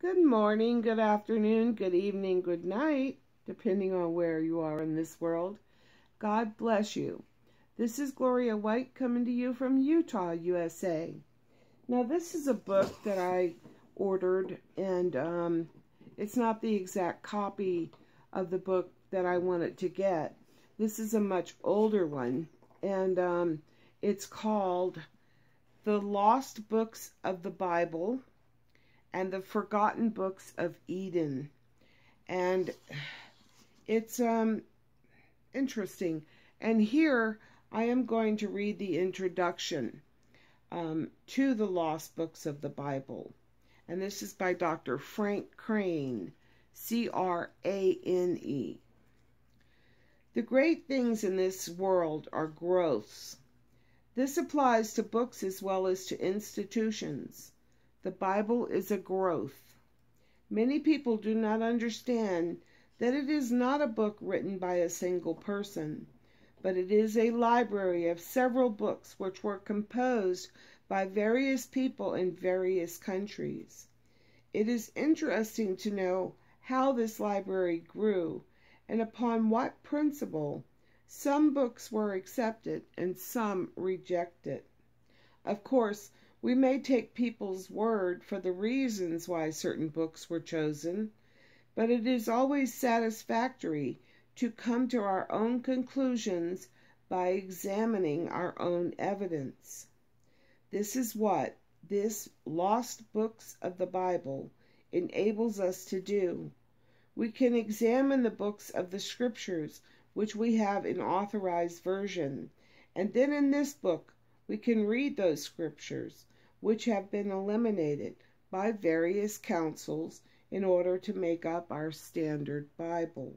Good morning, good afternoon, good evening, good night, depending on where you are in this world. God bless you. This is Gloria White coming to you from Utah, USA. Now, this is a book that I ordered, and it's not the exact copy of the book that I wanted to get. This is a much older one, and it's called The Lost Books of the Bible and the Forgotten Books of Eden. And it's interesting. And here I am going to read the introduction to the Lost Books of the Bible. And this is by Dr. Frank Crane, C-R-A-N-E. The great things in this world are growths. This applies to books as well as to institutions. The Bible is a growth. Many people do not understand that it is not a book written by a single person, but it is a library of several books which were composed by various people in various countries. It is interesting to know how this library grew and upon what principle some books were accepted and some rejected. Of course, we may take people's word for the reasons why certain books were chosen, but it is always satisfactory to come to our own conclusions by examining our own evidence. This is what this Lost Books of the Bible enables us to do. We can examine the books of the Scriptures which we have in authorized version, and then in this book we can read those Scriptures which have been eliminated by various councils in order to make up our standard Bible.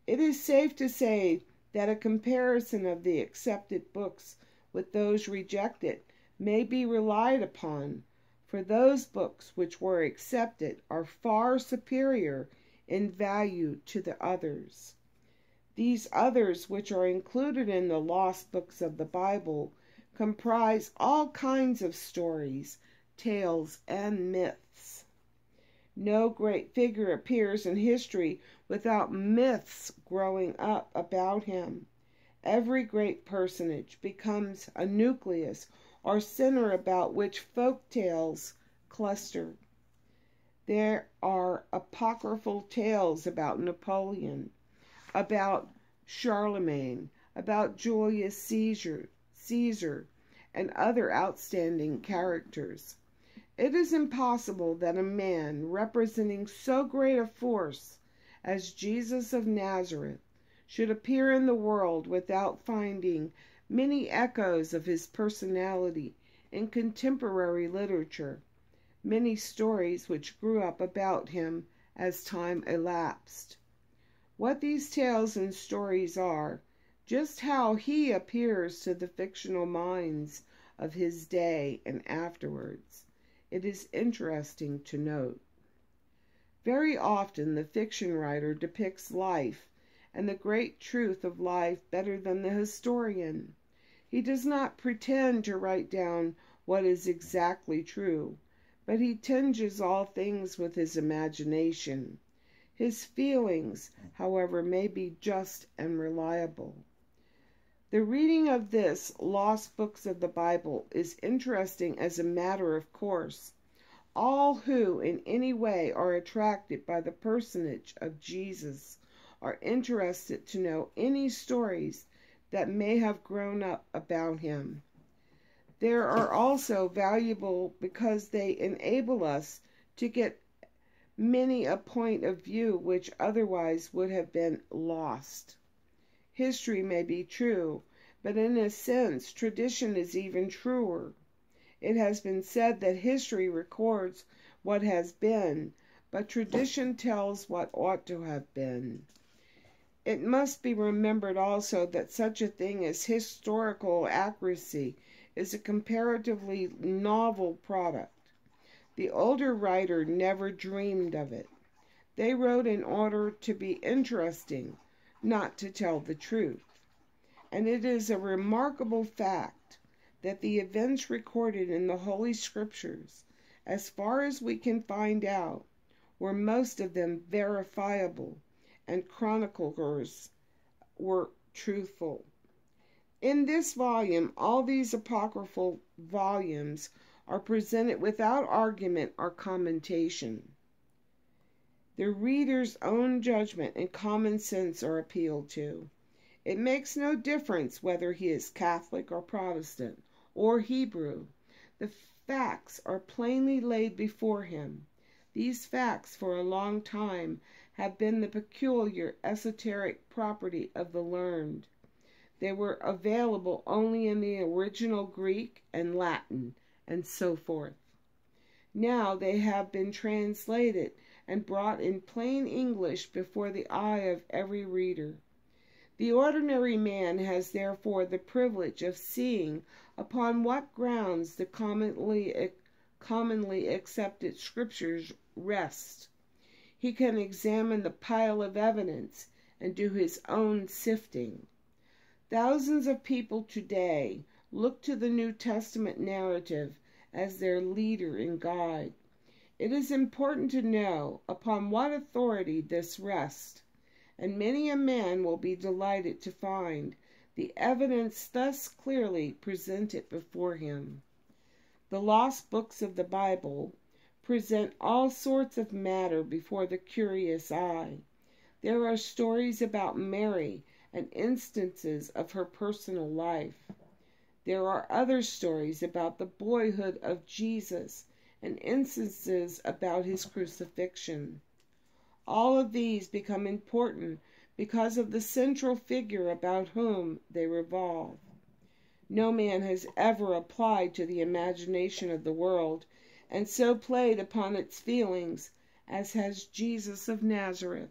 It is safe to say that a comparison of the accepted books with those rejected may be relied upon, for those books which were accepted are far superior in value to the others. These others which are included in the Lost Books of the Bible comprise all kinds of stories, tales, and myths. No great figure appears in history without myths growing up about him. Every great personage becomes a nucleus or center about which folk tales cluster. There are apocryphal tales about Napoleon, about Charlemagne, about Julius Caesar, and other outstanding characters. It is impossible that a man representing so great a force as Jesus of Nazareth should appear in the world without finding many echoes of his personality in contemporary literature, many stories which grew up about him as time elapsed. What these tales and stories are, just how he appears to the fictional minds of his day and afterwards, it is interesting to note. Very often the fiction writer depicts life and the great truth of life better than the historian. He does not pretend to write down what is exactly true, but he tinges all things with his imagination. His feelings, however, may be just and reliable. The reading of this Lost Books of the Bible is interesting as a matter of course. All who in any way are attracted by the personage of Jesus are interested to know any stories that may have grown up about him. They are also valuable because they enable us to get many a point of view which otherwise would have been lost. History may be true, but in a sense, tradition is even truer. It has been said that history records what has been, but tradition tells what ought to have been. It must be remembered also that such a thing as historical accuracy is a comparatively novel product. The older writer never dreamed of it. They wrote in order to be interesting, not to tell the truth. And it is a remarkable fact that the events recorded in the Holy Scriptures, as far as we can find out, were most of them verifiable, and chroniclers were truthful. In this volume, all these apocryphal volumes are presented without argument or commentation. The reader's own judgment and common sense are appealed to. It makes no difference whether he is Catholic or Protestant or Hebrew. The facts are plainly laid before him. These facts for a long time have been the peculiar esoteric property of the learned. They were available only in the original Greek and Latin, and so forth. Now they have been translated and brought in plain English before the eye of every reader. The ordinary man has therefore the privilege of seeing upon what grounds the commonly accepted scriptures rest. He can examine the pile of evidence and do his own sifting. Thousands of people today look to the New Testament narrative as their leader and guide. It is important to know upon what authority this rests, and many a man will be delighted to find the evidence thus clearly presented before him. The lost books of the Bible present all sorts of matter before the curious eye. There are stories about Mary and instances of her personal life. There are other stories about the boyhood of Jesus and instances about his crucifixion. All of these become important because of the central figure about whom they revolve. No man has ever applied to the imagination of the world and so played upon its feelings as has Jesus of Nazareth.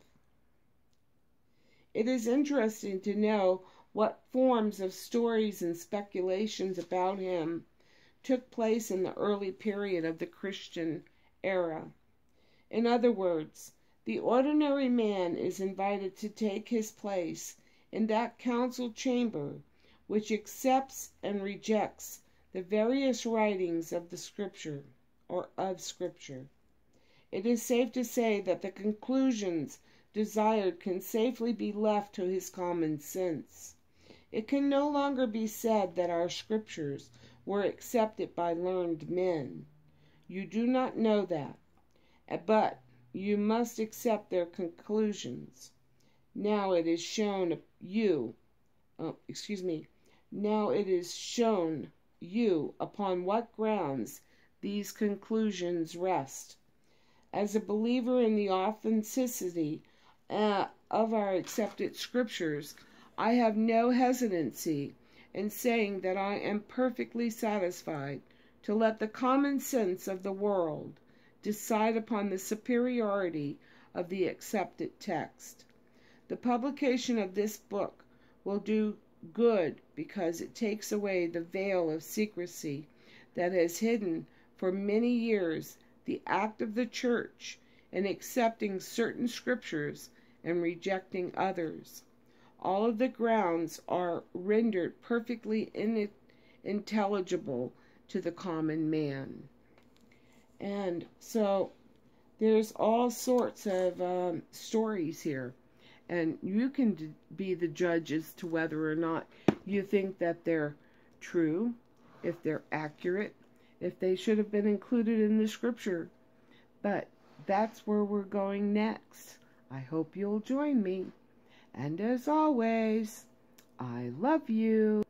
It is interesting to know what forms of stories and speculations about him took place in the early period of the Christian era. In other words, the ordinary man is invited to take his place in that council chamber which accepts and rejects the various writings of the Scripture or of Scripture. It is safe to say that the conclusions desired can safely be left to his common sense. It can no longer be said that our Scriptures were accepted by learned men. You do not know that, but you must accept their conclusions. Now it is shown you upon what grounds these conclusions rest. As a believer in the authenticity of our accepted Scriptures, I have no hesitancy in saying that I am perfectly satisfied to let the common sense of the world decide upon the superiority of the accepted text. The publication of this book will do good because it takes away the veil of secrecy that has hidden for many years the act of the Church in accepting certain Scriptures and rejecting others. All of the grounds are rendered perfectly intelligible to the common man. And so there's all sorts of stories here. And you can be the judge as to whether or not you think that they're true, if they're accurate, if they should have been included in the Scripture. But that's where we're going next. I hope you'll join me. And as always, I love you.